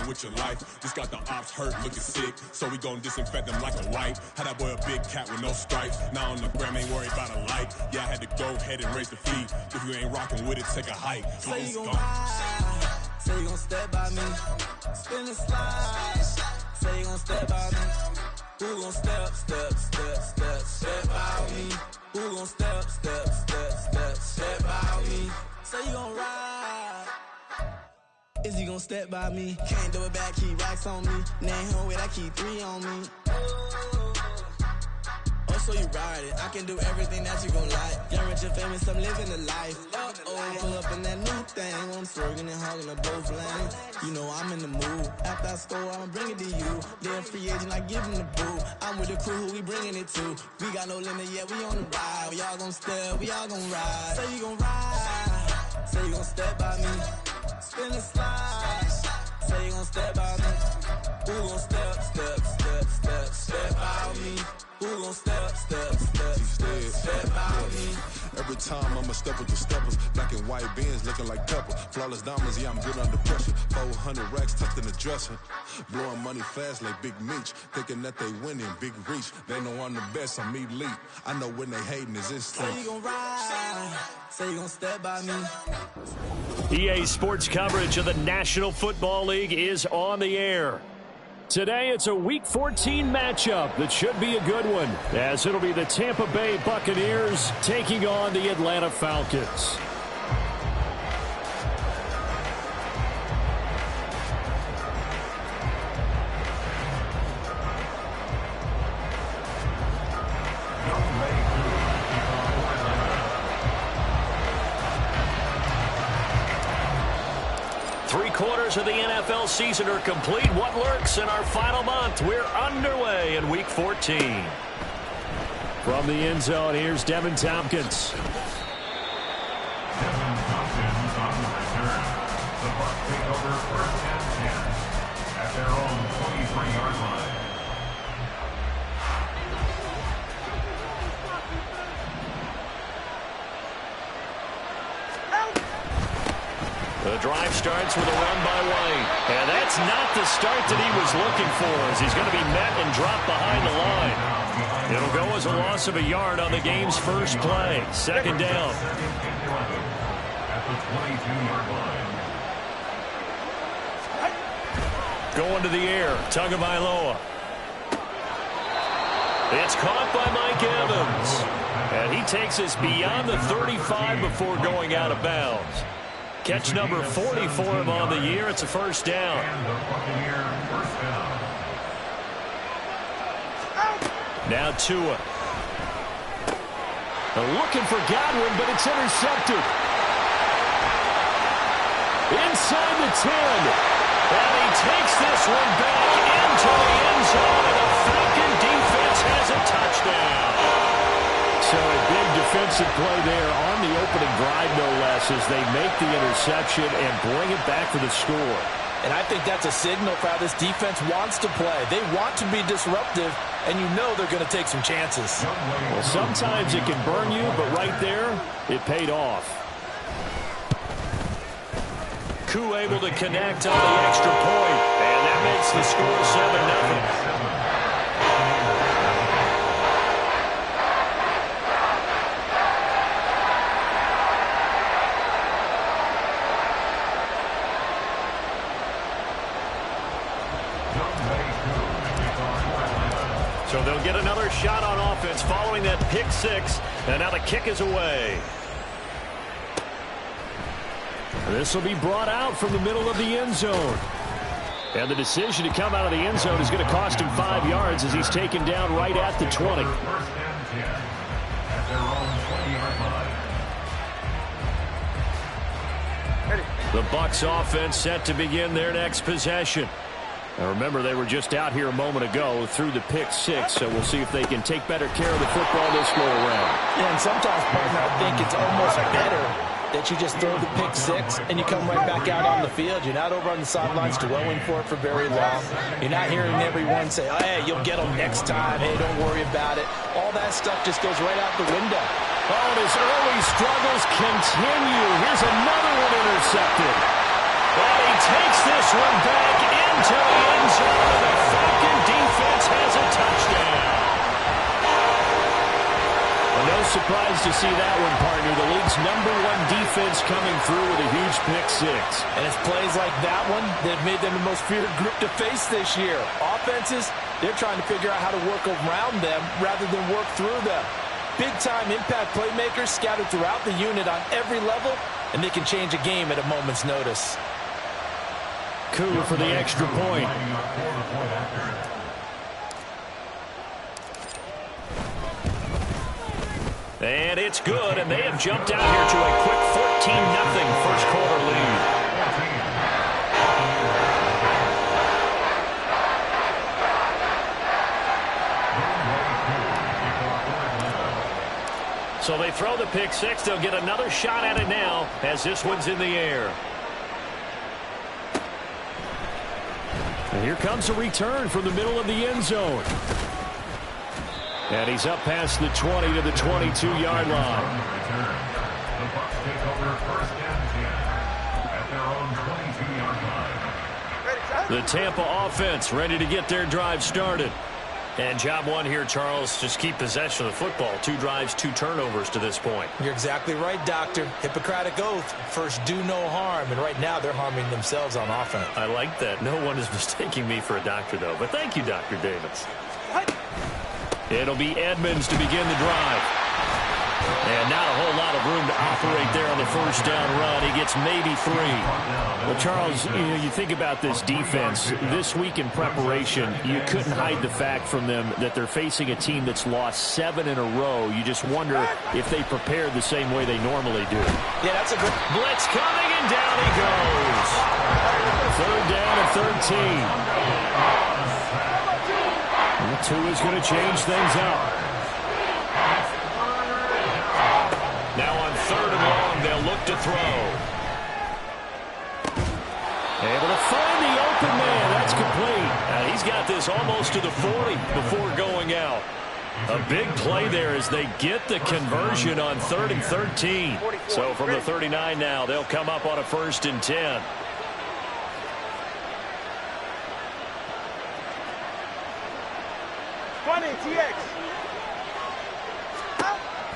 playing with your life. Just got the ops hurt, looking sick, so we gon' disinfect them like a wipe. Had that boy a big cat with no stripes. Now on the gram, ain't worried about a light. Yeah, I had to go ahead and raise the fee. If you ain't rocking with it, take a hike. Say you gon' ride, say you gon' step by me. Spin and slide, say you gon' step by me. Who gon' step by me? Who gon' step by me? Say you gon' ride. Is he gon' step by me? Can't do it back, keep racks on me. Name home with I keep 3 on me. Oh, so you ride it. I can do everything that you gon' like. Young, rich, and famous, I'm living the life. Pull up in that new thing. I'm swerving and hogging the both lanes. You know I'm in the mood. After I score, I'ma bring it to you. They're a free agent, I give him the boo. I'm with the crew, who we bringing it to. We got no limit yet, we on the ride. We all gon' step, we all gon' ride. Say you gon' ride. Say you gon' step by me. Spin and slide. Say you gon' step by me. Who gon' step by me? Who gon' step by me? Every time I'ma step with the steppers. Black and white beans looking like pepper. Flawless diamonds, yeah, I'm good under pressure. 400 racks tucked in the dresser. Blowing money fast like Big Meech. Thinking that they winning, big reach. They know I'm the best, I'm elite. I know when they hating is instinct. Say you gon' ride, say you gon' step by me. EA Sports coverage of the National Football League is on the air. Today, it's a Week 14 matchup that should be a good one, as it'll be the Tampa Bay Buccaneers taking on the Atlanta Falcons. Three-quarters of the NFL season are complete. What lurks in our final month? We're underway in Week 14. From the end zone, here's Devin Tompkins. Devin Tompkins on the return. The Bucs take over first and 10 at their own 23-yard line. The drive starts with a run by White. And that's not the start that he was looking for, as he's going to be met and dropped behind the line. It'll go as a loss of a yard on the game's first play. Second down. At the 22-yard line. Going to the air. Tagovailoa. It's caught by Mike Evans. And he takes us beyond the 35 before going out of bounds. Catch number 40 for him on the year. It's a first down. And the Buccaneers first down. Now Tua. Looking for Godwin, but it's intercepted. Inside the 10. And he takes this one back into the end zone. And the Falcon defense has a touchdown. So a big defensive play there on the opening drive, no less, as they make the interception and bring it back for the score. And I think that's a signal for how this defense wants to play. They want to be disruptive, and you know they're going to take some chances. Well, sometimes it can burn you, but right there, it paid off. Koo able to connect on the extra point, and that makes the score 7-0. So they'll get another shot on offense following that pick six, and now the kick is away. This will be brought out from the middle of the end zone. And the decision to come out of the end zone is going to cost him 5 yards as he's taken down right at the 20. First and 10 at their own 20-yard line. The Bucs offense set to begin their next possession. Now remember, they were just out here a moment ago through the pick six, so we'll see if they can take better care of the football this go around. Yeah, and sometimes, partner, I think it's almost better that you just throw the pick six and you come right back out on the field. You're not over on the sidelines dwelling for it for very long. You're not hearing everyone say, oh, hey, you'll get them next time. Hey, don't worry about it. All that stuff just goes right out the window. Oh, and his early struggles continue. Here's another one intercepted. And he takes this one back into to see that one, partner. The league's #1 defense coming through with a huge pick six. And it's plays like that one that made them the most feared group to face this year. Offenses, they're trying to figure out how to work around them rather than work through them. Big-time impact playmakers scattered throughout the unit on every level, and they can change a game at a moment's notice. Coup for the extra point. And it's good, and they have jumped out here to a quick 14-0 first quarter lead. So they throw the pick six. They'll get another shot at it now as this one's in the air. And here comes a return from the middle of the end zone. And he's up past the 20 to the 22-yard line. The Bucs take over first and 10 at their own 22-yard line. The Tampa offense ready to get their drive started. And job one here, Charles, just keep possession of the football. 2 drives, 2 turnovers to this point. You're exactly right, Doctor. Hippocratic oath. First, do no harm. And right now, they're harming themselves on offense. I like that. No one is mistaking me for a doctor, though. But thank you, Dr. Davis. It'll be Edmonds to begin the drive. And not a whole lot of room to operate there on the first down run. He gets maybe 3. Well, Charles, you think about this defense. This week in preparation, you couldn't hide the fact from them that they're facing a team that's lost 7 in a row. You just wonder if they prepared the same way they normally do. Yeah, that's a good blitz coming, and down he goes. 3rd down and 13. And 2 is going to change things up. Now on 3rd and long, they'll look to throw. Able to find the open man. That's complete. He's got this almost to the 40 before going out. A big play there as they get the conversion on 3rd and 13. So from the 39 now, they'll come up on a 1st and 10.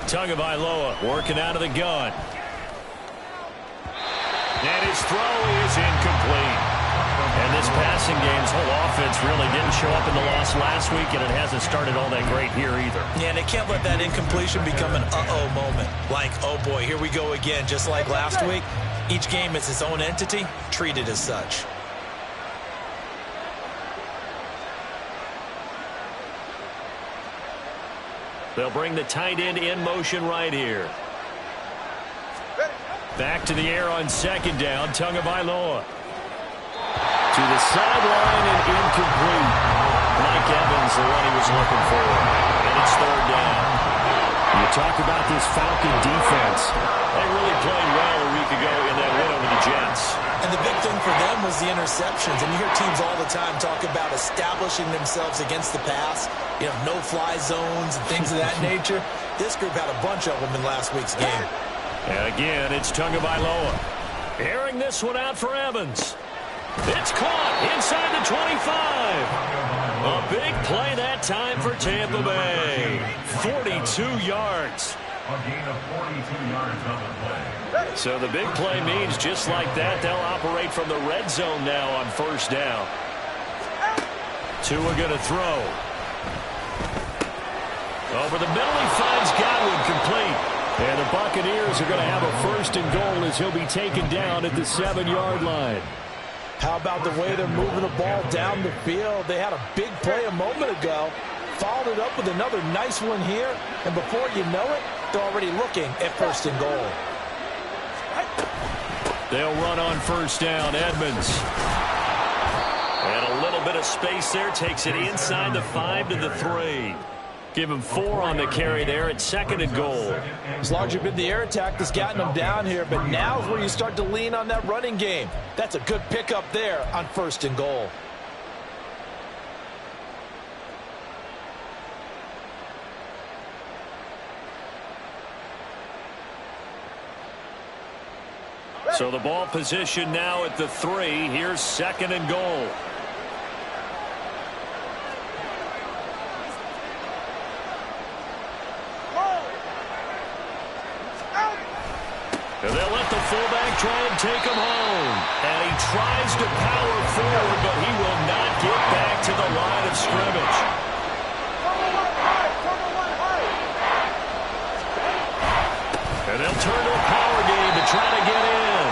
Tagovailoa working out of the gun. And his throw is incomplete. And this passing game's whole offense really didn't show up in the loss last week, and it hasn't started all that great here either. Yeah, and they can't let that incompletion become an uh-oh moment. Like, oh boy, here we go again, just like last week. Each game is its own entity, treated as such. They'll bring the tight end in motion right here. Back to the air on 2nd down. Tagovailoa. To the sideline and incomplete. Mike Evans, the one he was looking for. And it's 3rd down. You talk about this Falcon defense. They really played well a week ago in that win over the Jets. And the big thing for them was the interceptions. And you hear teams all the time talk about establishing themselves against the pass. You know, no-fly zones and things of that nature. This group had a bunch of them in last week's game. And again, it's Tagovailoa. Airing this one out for Evans. It's caught inside the 25. A big play that time for Tampa Bay. 42 yards. A gain of 42 yards on the play. So the big play means just like that, they'll operate from the red zone now on 1st down. Tua going to throw. Over the middle, he finds Godwin complete. And the Buccaneers are going to have a 1st and goal as he'll be taken down at the 7-yard line. How about the way they're moving the ball down the field? They had a big play a moment ago. Followed it up with another nice one here. And before you know it, they're already looking at 1st and goal. They'll run on 1st down. Edmonds. And a little bit of space there. Takes it inside the 5 to the 3. Give him 4 on the carry there at 2nd and goal. It's largely been the air attack that's gotten them down here, but now is where you start to lean on that running game. That's a good pickup there on 1st and goal. So the ball position now at the 3. Here's 2nd and goal. try and take him home. And he tries to power forward, but he will not get back to the line of scrimmage. And they'll turn to a power game to try to get in.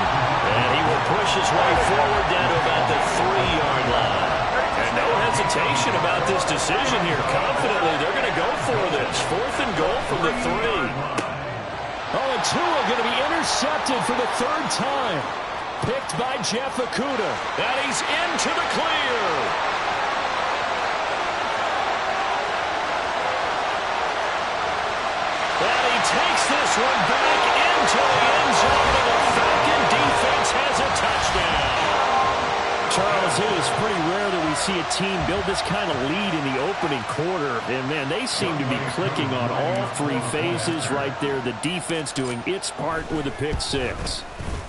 And he will push his way forward down to about the 3-yard line. And no hesitation about this decision here. Confidently, they're going to go for this. 4th and goal from the 3. Oh, and Tua going to be intercepted for the 3rd time. Picked by Jeff Okudah. And he's into the clear. And he takes this one back into the end zone, and the Falcon defense has a touchdown. Charles, it is pretty rare that we see a team build this kind of lead in the opening quarter. And, man, they seem to be clicking on all 3 phases right there. The defense doing its part with a pick 6.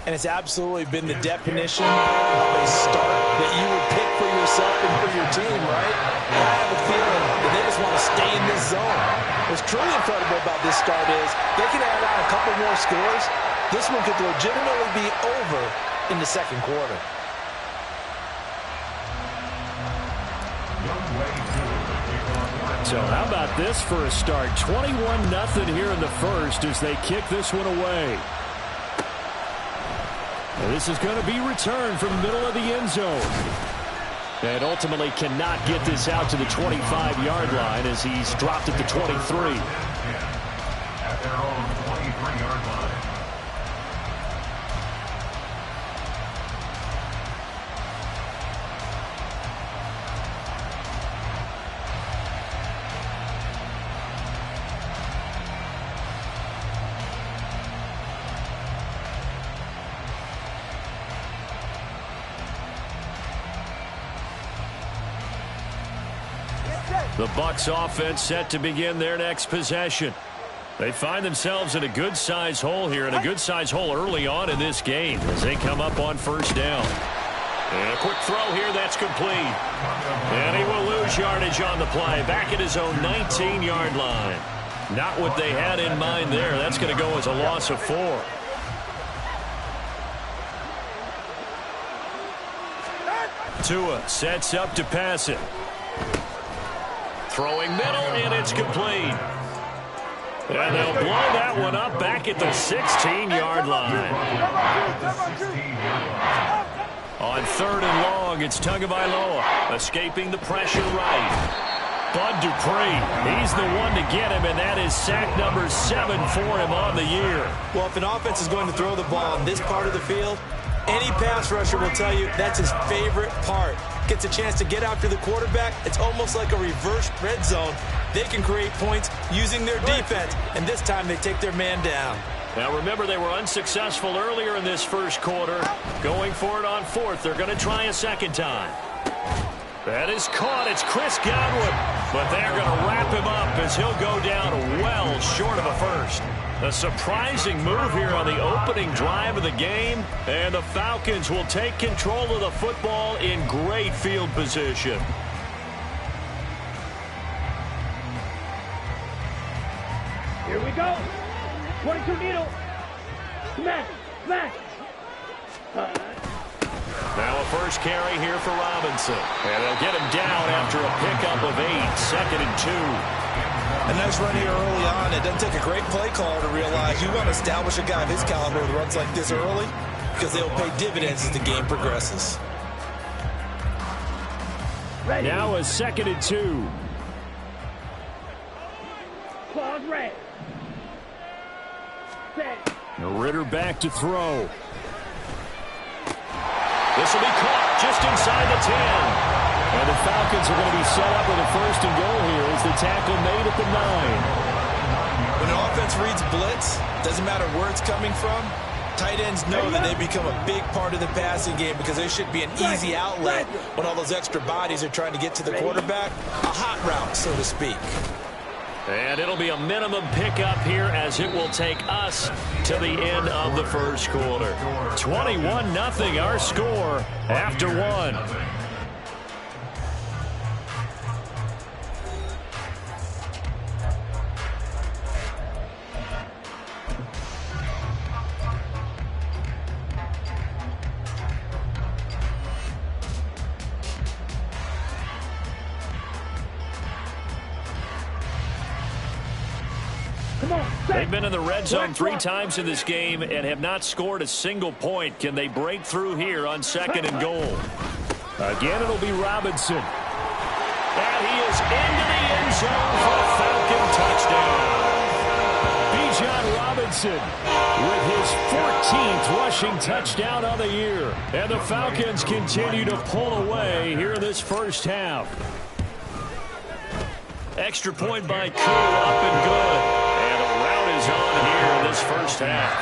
And it's absolutely been the definition of a start that you would pick for yourself and for your team, right? And I have a feeling that they just want to stay in this zone. What's truly incredible about this start is they can add on a couple more scores. This one could legitimately be over in the second quarter. So how about this for a start? 21-0 here in the first as they kick this one away. And this is going to be returned from the middle of the end zone. And ultimately cannot get this out to the 25-yard line as he's dropped at the 23. At their own 23-yard line. The Bucs offense set to begin their next possession. They find themselves in a good-sized hole here, and a good-sized hole early on in this game as they come up on 1st down. And a quick throw here that's complete. And he will lose yardage on the play, back at his own 19-yard line. Not what they had in mind there. That's going to go as a loss of 4. Tua sets up to pass it. Throwing middle, and it's complete. And they'll blow that one up back at the 16-yard line. On 3rd and long, it's Tagovailoa escaping the pressure right. Bud Dupree, he's the one to get him, and that is sack number 7 for him on the year. Well, if an offense is going to throw the ball in this part of the field, any pass rusher will tell you that's his favorite part. Gets a chance to get after the quarterback. It's almost like a reverse red zone. They can create points using their defense, and this time they take their man down. Now remember, they were unsuccessful earlier in this first quarter. Going for it on 4th. They're going to try a second time. That is caught. It's Chris Godwin. But they're going to wrap him up as he'll go down well short of a first. A surprising move here on the opening drive of the game. And the Falcons will take control of the football in great field position. Here we go. 22 needle. Smash. Smash. Now a first carry here for Robinson. And they'll get him down after a pickup of 8. 2nd and 2. A nice run here early on. It doesn't take a great play caller to realize you want to establish a guy of his caliber with runs like this early because they'll pay dividends as the game progresses. Ready. Now a 2nd and 2. Claws red. Set. Ritter back to throw. This will be caught just inside the 10. And the Falcons are going to be set up with a 1st and goal here as the tackle made at the 9. When an offense reads blitz, doesn't matter where it's coming from, tight ends know that they become a big part of the passing game because they should be an easy outlet when all those extra bodies are trying to get to the quarterback. A hot route, so to speak. And it'll be a minimum pickup here as it will take us to the end of the first quarter. 21-0 our score after 1. They've been in the red zone 3 times in this game and have not scored a single point. Can they break through here on 2nd and goal? Again, it'll be Robinson. And he is into the end zone for a Falcon touchdown. Bijan Robinson with his 14th rushing touchdown on the year. And the Falcons continue to pull away here in this first half. Extra point by Koo, up and good. And a rout is on here in this first half.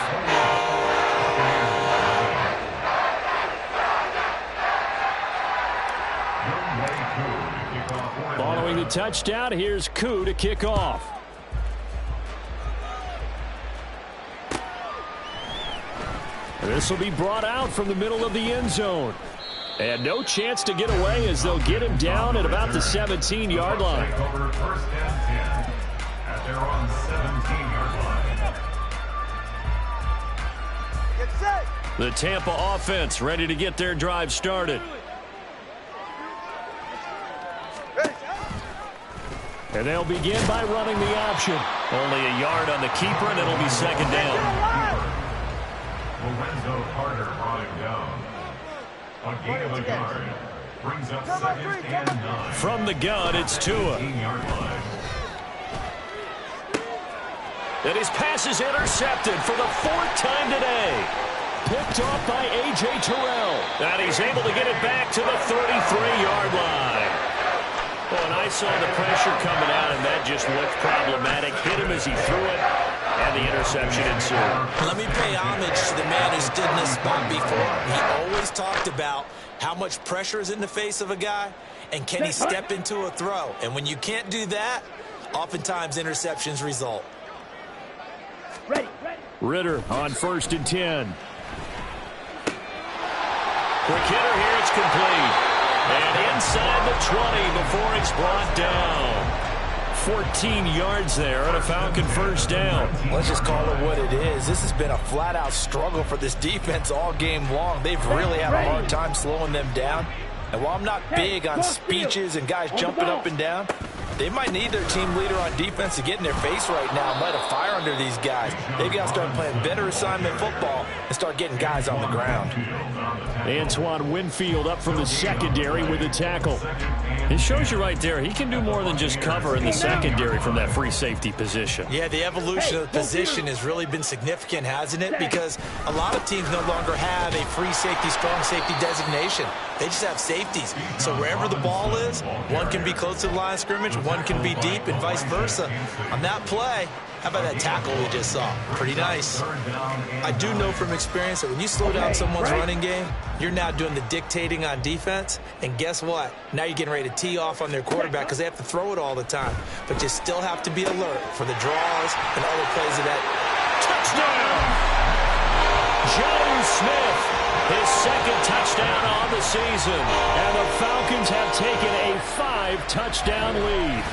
Following the touchdown, here's Koo to kick off. This will be brought out from the middle of the end zone. And no chance to get away as they'll get him down at about the 17-yard line. First and 10 at their own 17-yard line. The Tampa offense ready to get their drive started. And they'll begin by running the option. Only a yard on the keeper, and it'll be 2nd down. Lorenzo Carter brought him down. A gain of a yard brings up 2nd and 9. From the gun, it's Tua. 18-yard line. And his pass is intercepted for the 4th time today. Picked off by A.J. Terrell. And he's able to get it back to the 33-yard line. Well, and I saw the pressure coming out, and that just looked problematic. Hit him as he threw it, and the interception ensued. Let me pay homage to the man who stood in this spot before. He always talked about how much pressure is in the face of a guy, and can he step into a throw. And when you can't do that, oftentimes interceptions result. Ritter on 1st and 10. Quick hitter here, it's complete. And inside the 20 before it's brought down. 14 yards there and a Falcon first down. Let's just call it what it is. This has been a flat-out struggle for this defense all game long. They've really had a hard time slowing them down. And while I'm not big on speeches and guys jumping up and down, they might need their team leader on defense to get in their face right now and light a fire under these guys. They've got to start playing better assignment football and start getting guys on the ground. Antoine Winfield up from the secondary with a tackle. It shows you right there, he can do more than just cover in the secondary from that free safety position. Yeah, the evolution of the position has really been significant, hasn't it? Because a lot of teams no longer have a free safety, strong safety designation. They just have safeties. So wherever the ball is, one can be close to the line of scrimmage, one can be deep, and vice versa. On that play, how about that tackle we just saw? Pretty nice. I do know from experience that when you slow down someone's running game, you're now doing the dictating on defense. And guess what? Now you're getting ready to tee off on their quarterback because they have to throw it all the time. But you still have to be alert for the draws and other plays of that. Touchdown! Joe Smith, his 2nd touchdown on the season. And the Falcons have taken a 5-touchdown lead.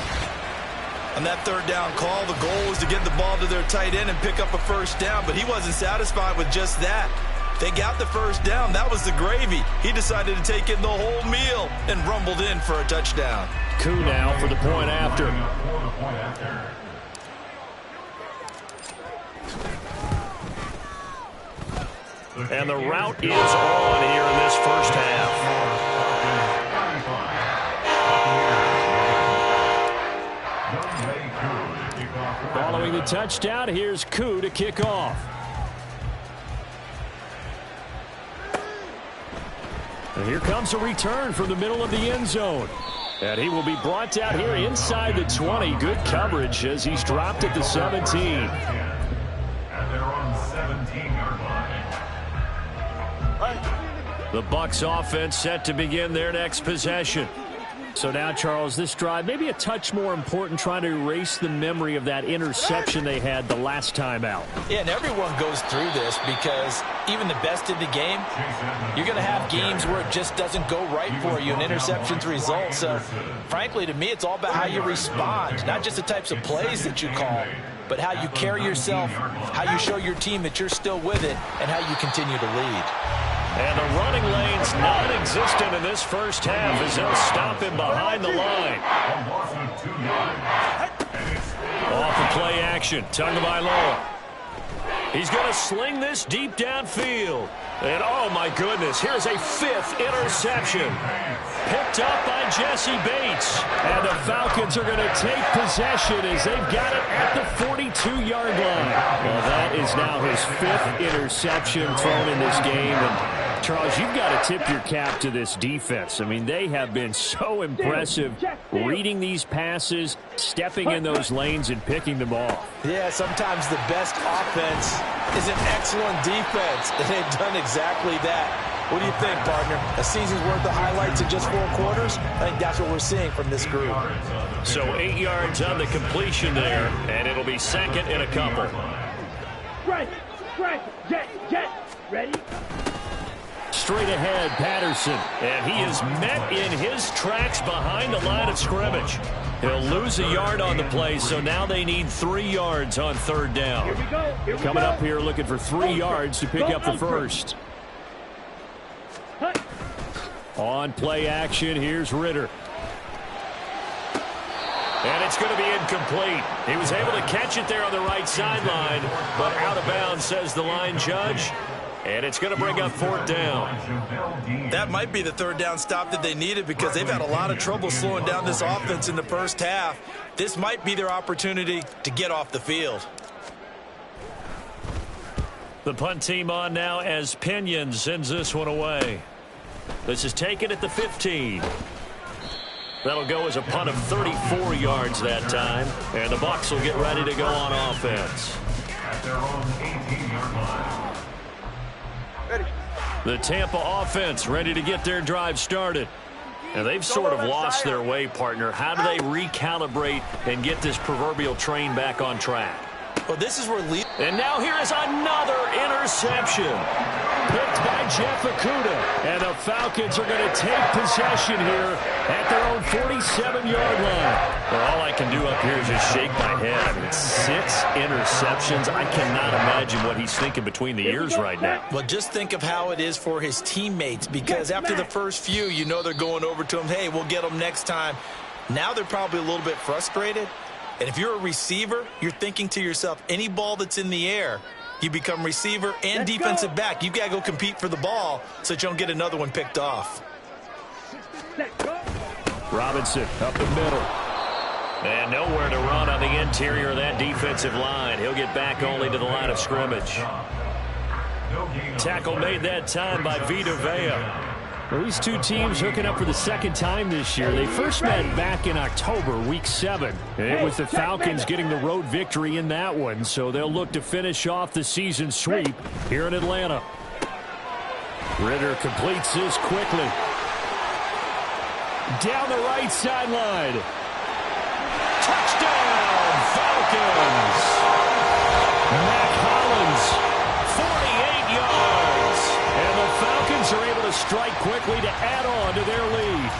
On that 3rd down call, the goal was to get the ball to their tight end and pick up a first down, but he wasn't satisfied with just that. They got the first down. That was the gravy. He decided to take in the whole meal and rumbled in for a touchdown. Koo now for the point after. And the route is on here in this first half. Following the touchdown, here's Koo to kick off. And here comes a return from the middle of the end zone. And he will be brought out here inside the 20. Good coverage as he's dropped at the 17. At their own 17-yard line. The Bucs offense set to begin their next possession. So now, Charles, this drive maybe a touch more important, trying to erase the memory of that interception they had the last time out. Yeah, and everyone goes through this because even the best in the game, you're going to have games where it just doesn't go right for you and interceptions result. So, frankly, to me, it's all about how you respond, not just the types of plays that you call, but how you carry yourself, how you show your team that you're still with it, and how you continue to lead. And the running lane's non-existent in this first half as they'll stop him behind the line. Off the play action. Tagovailoa. He's going to sling this deep downfield. And, oh, my goodness, here's a 5th interception. Picked up by Jesse Bates. And the Falcons are going to take possession as they've got it at the 42-yard line. Well, that is now his 5th interception thrown in this game. And, Charles, you've got to tip your cap to this defense. I mean, they have been so impressive reading these passes, stepping in those lanes, and picking them off. Yeah, sometimes the best offense is an excellent defense, and they've done exactly that. What do you think, partner? A season's worth of highlights in just 4 quarters? I think that's what we're seeing from this group. So 8 yards on the completion there, and it'll be 2nd and a couple. Strike, jet, ready? Straight ahead, Patterson, and he is met in his tracks behind the line of scrimmage. He'll lose a yard on the play, so now they need 3 yards on 3rd down. Here we go. Coming up here looking for 3 yards to pick up the first. On play action, here's Ritter. And it's going to be incomplete. He was able to catch it there on the right sideline, but out of bounds, says the line judge. And it's going to bring up 4th down. That might be the 3rd down stop that they needed because they've had a lot of trouble slowing down this offense in the first half. This might be their opportunity to get off the field. The punt team on now as Pinion sends this one away. This is taken at the 15. That'll go as a punt of 34 yards that time. And the Bucs will get ready to go on offense. At their own 18-yard line. The Tampa offense ready to get their drive started. And they've sort of lost their way, partner. How do they recalibrate and get this proverbial train back on track? Well, this is where and now here is another interception. Picked by Jeff Okudah. And the Falcons are going to take possession here at their own 47-yard line. Well, all I can do up here is just shake my head. I mean, 6 interceptions. I cannot imagine what he's thinking between the ears right now. Well, just think of how it is for his teammates, because after the first few, you know they're going over to him, hey, we'll get them next time. Now they're probably a little bit frustrated. And if you're a receiver, you're thinking to yourself, any ball that's in the air, you become receiver and defensive back. You've got to go compete for the ball so that you don't get another one picked off. Robinson up the middle. And nowhere to run on the interior of that defensive line. He'll get back only to the line of scrimmage. Tackle made that time by Vita Vea. Well, these two teams hooking up for the 2nd time this year. They first met back in October, Week 7. And with the Falcons getting the road victory in that one, so they'll look to finish off the season sweep here in Atlanta. Ritter completes this quickly. Down the right sideline. Touchdown, Falcons! Mac Hollins, 48 yards. And the Falcons are able to strike quickly to add on to their lead.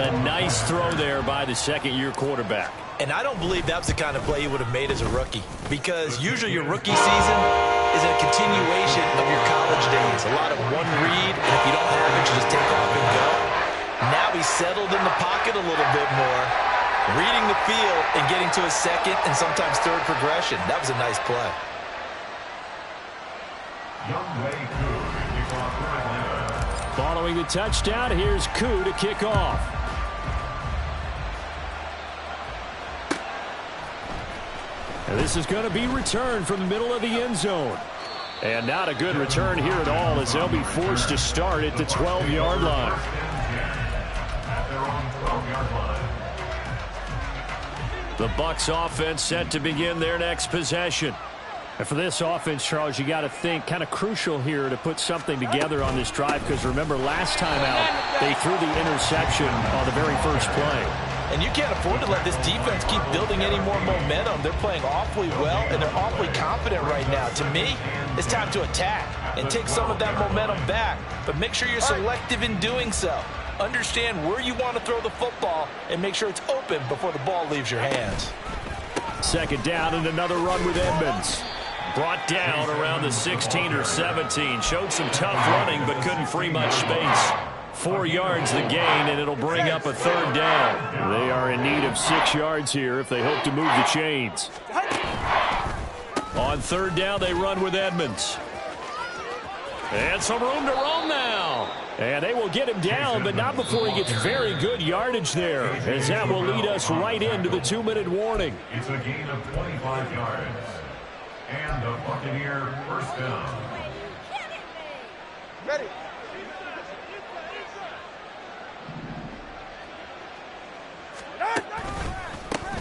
A nice throw there by the 2nd-year quarterback. And I don't believe that was the kind of play he would have made as a rookie, because usually your rookie season is a continuation of your college days. A lot of one read, and if you don't have it, you just take off and go. Now he's settled in the pocket a little bit more, reading the field and getting to his 2nd and sometimes 3rd progression. That was a nice play. Following the touchdown, here's Koo to kick off. And this is going to be returned from the middle of the end zone. And not a good return here at all, as they'll be forced to start at the 12-yard line. The Bucs offense set to begin their next possession. And for this offense, Charles, you got to think kind of crucial here to put something together on this drive, because remember, last time out, they threw the interception on the very first play. And you can't afford to let this defense keep building any more momentum. They're playing awfully well, and they're awfully confident right now. To me, it's time to attack and take some of that momentum back, but make sure you're selective in doing so. Understand where you want to throw the football and make sure it's open before the ball leaves your hands. 2nd down and another run with Edmonds. Brought down around the 16 or 17. Showed some tough running, but couldn't free much space. 4 yards the gain, and it'll bring up a 3rd down. They are in need of 6 yards here if they hope to move the chains. On 3rd down, they run with Edmonds. And some room to roam now. And they will get him down, but not before he gets very good yardage there, as that will lead us right into the 2-minute warning. It's a gain of 25 yards. And the Buccaneer first down. Ready.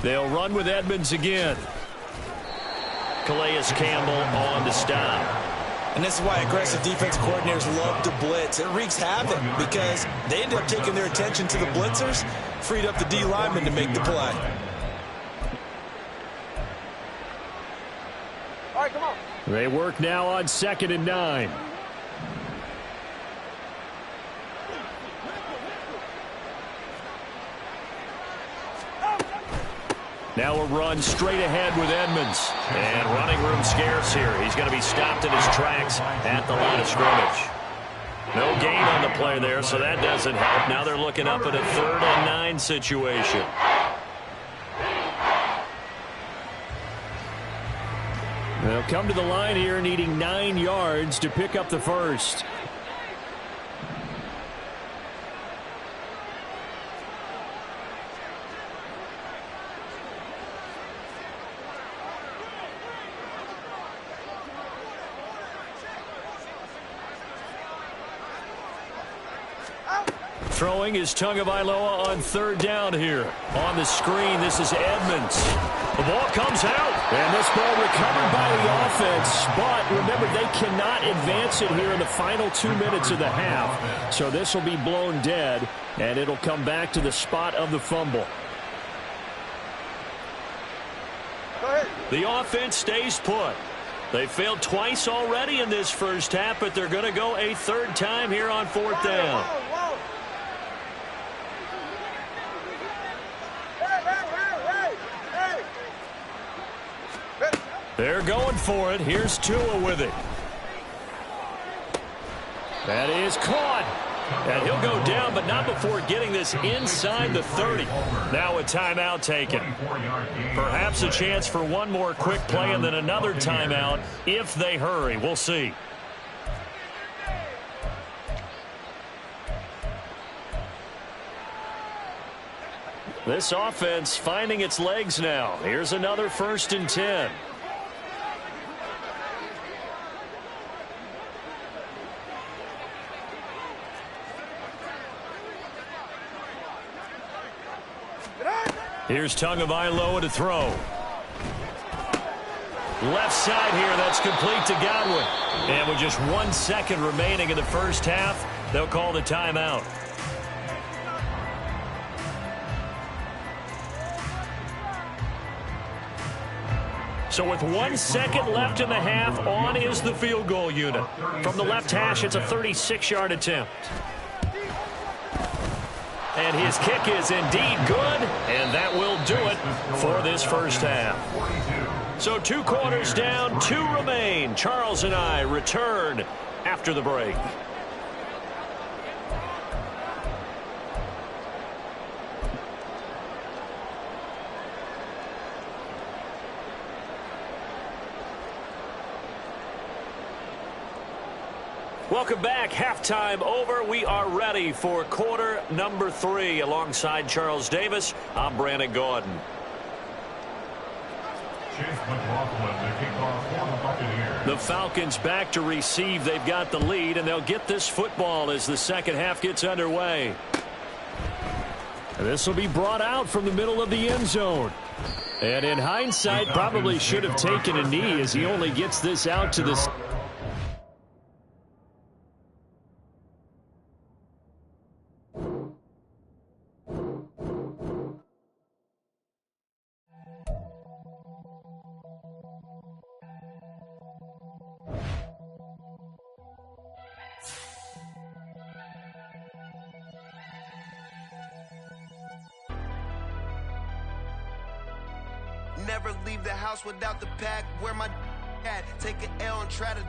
They'll run with Edmonds again. Calais Campbell on the stop. And this is why aggressive defensive coordinators love to blitz. It wreaks havoc because they end up taking their attention to the blitzers, freed up the D lineman to make the play. All right, come on. They work now on 2nd and 9. Now a run straight ahead with Edmonds. And running room scarce here. He's going to be stopped in his tracks at the line of scrimmage. No gain on the play there, so that doesn't help. Now they're looking up at a 3rd and 9 situation. They'll come to the line here needing 9 yards to pick up the first. Throwing is Tagovailoa on 3rd down here. On the screen, this is Edmonds. The ball comes out. And this ball recovered by the offense. But remember, they cannot advance it here in the final 2 minutes of the half. So this will be blown dead, and it'll come back to the spot of the fumble. Go ahead. The offense stays put. They failed twice already in this first half, but they're going to go a 3rd time here on 4th down. They're going for it. Here's Tua with it. That is caught. And he'll go down, but not before getting this inside the 30. Now a timeout taken. Perhaps a chance for one more quick play and then another timeout if they hurry. We'll see. This offense finding its legs now. Here's another 1st and 10. Here's Tagovailoa to throw. Left side here, that's complete to Godwin. And with just 1 second remaining in the first half, they'll call the timeout. So with 1 second left in the half, on is the field goal unit. From the left hash, it's a 36-yard attempt. And his kick is indeed good, and that will do it for this first half. So 2 quarters down, 2 remain. Charles and I return after the break. Welcome back. Halftime over. We are ready for quarter number 3. Alongside Charles Davis, I'm Brandon Gordon. The Falcons back to receive. They've got the lead, and they'll get this football as the second half gets underway. And this will be brought out from the middle of the end zone. And in hindsight, probably should have taken a knee as he only gets this out to the... Never leave the house without the pack. Where my at? Take an L and try to